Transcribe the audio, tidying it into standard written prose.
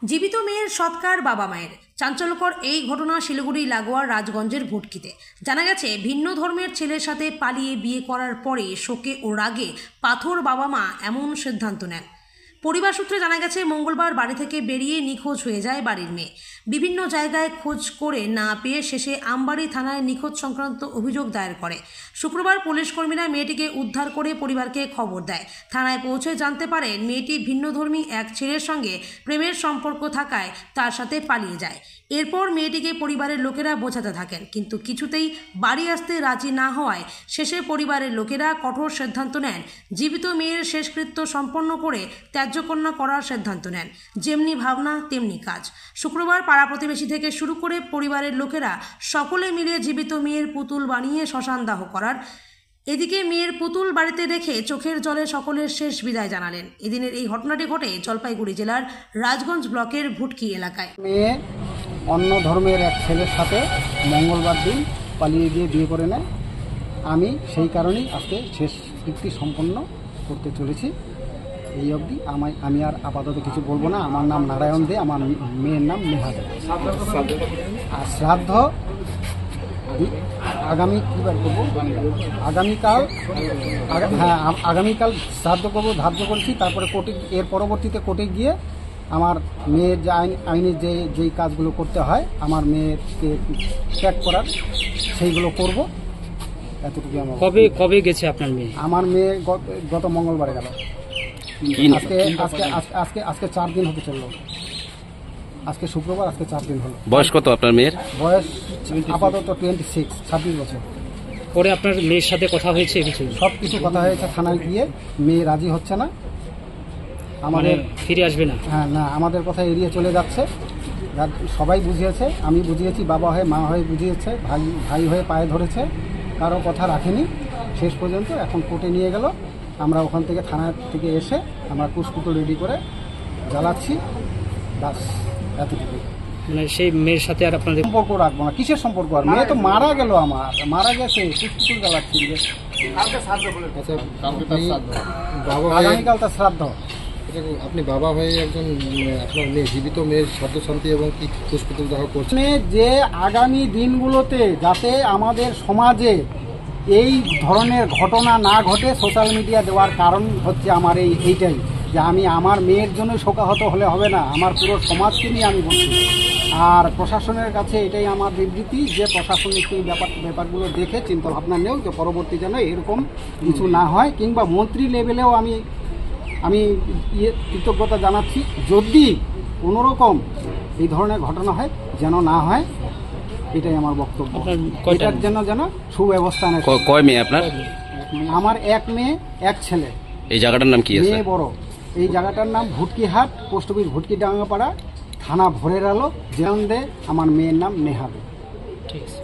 জীবিত মেয়ের সৎকার বাবা মায়ের। চাঞ্চল্যকর এই ঘটনা শিলিগুড়ি লাগোয়া রাজগঞ্জের ভুটকিতে। জানা গেছে, ভিন্ন ধর্মের ছেলের সাথে পালিয়ে বিয়ে করার পরে শোকে ও রাগে পাথর বাবা মা এমন সিদ্ধান্ত নেন। পরিবার সূত্রে জানা গেছে, মঙ্গলবার বাড়ি থেকে বেরিয়ে নিখোঁজ হয়ে যায় বাড়ির মেয়ে। বিভিন্ন জায়গায় খোঁজ করে না পেয়ে শেষে আমবাড়ি থানায় নিখোঁজ সংক্রান্ত অভিযোগ দায়ের করে। শুক্রবার পুলিশ কর্মীরা মেয়েটিকে উদ্ধার করে পরিবারকে খবর দেয়। থানায় পৌঁছে জানতে পারে মেয়েটি ভিন্নধর্মী এক ছেলের সঙ্গে প্রেমের সম্পর্ক থাকায় তার সাথে পালিয়ে যায়। এরপর মেয়েটিকে পরিবারের লোকেরা বোঝাতে থাকেন, কিন্তু কিছুতেই বাড়ি আসতে রাজি না হওয়ায় শেষে পরিবারের লোকেরা কঠোর সিদ্ধান্ত নেন। জীবিত মেয়ের শেষকৃত্য সম্পন্ন করে ত্যায্যকন্যা করার সিদ্ধান্ত নেন। যেমনি ভাবনা তেমনি কাজ। শুক্রবার পাড়া প্রতিবেশী থেকে শুরু করে পরিবারের লোকেরা সকলে মিলে জীবিত মেয়ের পুতুল বানিয়ে শ্মশান দাহ করার। এদিকে মেয়ের পুতুল বাড়িতে রেখে চোখের জলে সকলের শেষ বিদায় জানালেন। এদিনের এই ঘটনাটি ঘটে জলপাইগুড়ি জেলার রাজগঞ্জ ব্লকের ভুটকি এলাকায়। মেয়ে অন্য ধর্মের এক ছেলের সাথে মঙ্গলবার দিন পালিয়ে গিয়ে বিয়ে করে নেয়। আমি সেই কারণেই আজকে শেষ কৃত্য সম্পন্ন করতে চলেছি। এই অবধি আমি আর আপাতত কিছু বলবো না। আমার নাম নারায়ণ দে, আমার মেয়ের নাম নেহা দে। আর শ্রাদ্ধ আগামী কীবার করবো, আগামীকাল শ্রাদ্ধ করবো ধার্য করেছি। তারপরে কোর্টে, এর পরবর্তীতে কোর্টে গিয়ে আমার মেয়ের যে আইনের যেই কাজগুলো করতে হয় আমার মেয়েকে ত্যাগ করার, সেইগুলো করব। এতটুকু আমার। কবে গেছে আপনার মেয়ে? আমার মেয়ে গত মঙ্গলবারে গেল। আজকে 4 দিন হতে চললো। আজকে শুক্রবার, আজকে 4 দিন হলো। বয়স কত আপনার মেয়ের? বয়স আপাতত 26 বছর। পরে আপনার মেয়ের সাথে কথা হয়েছে? সব কিছু কথা হয়েছে। থানায় গিয়ে মেয়ে রাজি হচ্ছে না, আমাদের ফিরে আসবে না। হ্যাঁ, না, আমাদের কথা এড়িয়ে চলে যাচ্ছে। সবাই বুঝিয়েছে, আমি বুঝিয়েছি, বাবা হয়ে মা হয়ে বুঝিয়েছে, ভাই হয়ে পায়ে ধরেছে, কারো কথা রাখেনি শেষ পর্যন্ত। এখন কোর্টে নিয়ে গেল। আমরা ওখান থেকে থানা থেকে এসে আমরা কুসকুটো রেডি করে জ্বালাচ্ছি। বাস, এতটুকু। মানে সেই মেয়ের সাথে আর আপনাদের সম্পর্ক রাখবো না। কিসের সম্পর্ক? আর মেয়ে তো মারা গেল, আমার মারা গেছে, কুসকুটো জ্বালাচ্ছি। আগামীকাল তার শ্রাদ্ধ। আপনি বাবা হয়ে একজন আপনার মেয়ে, জীবিত মেয়ের শ্রাদ্ধ শান্তি এবং কি কুসকুটো দাহ করছেন, যে আগামী দিনগুলোতে যাতে আমাদের সমাজে এই ধরনের ঘটনা না ঘটে, সোশ্যাল মিডিয়া দেওয়ার কারণ হচ্ছে আমার এইটাই, যে আমি আমার মেয়ের জন্য শোকাহত হলে হবে না, আমার পুরো সমাজকে নিয়ে আমি বলছি। আর প্রশাসনের কাছে এটাই আমার বিবৃতি, যে প্রশাসনিক এই ব্যাপারগুলো দেখে চিন্তা ভাবনা নেও, যে পরবর্তী যেন এরকম কিছু না হয়। কিংবা মন্ত্রী লেভেলেও আমি কৃতজ্ঞতা জানাচ্ছি, যদি কোনোরকম এই ধরনের ঘটনা হয় যেন না হয়, এটাই আমার বক্তব্য। এটার জন্য যেন সুব্যবস্থা নেয়। কয় মেয়ে আপনার? আমার এক মেয়ে এক ছেলে। এই জায়গাটার নাম কি? মেয়ে বড়। এই জায়গাটার নাম ভুটকিহাট, পোস্ট অফিস ভুটকি ডাঙ্গাপাড়া, থানা ভোরের আলো, জেলন দে। আমার মেয়ের নাম নেহা দে। ঠিক আছে।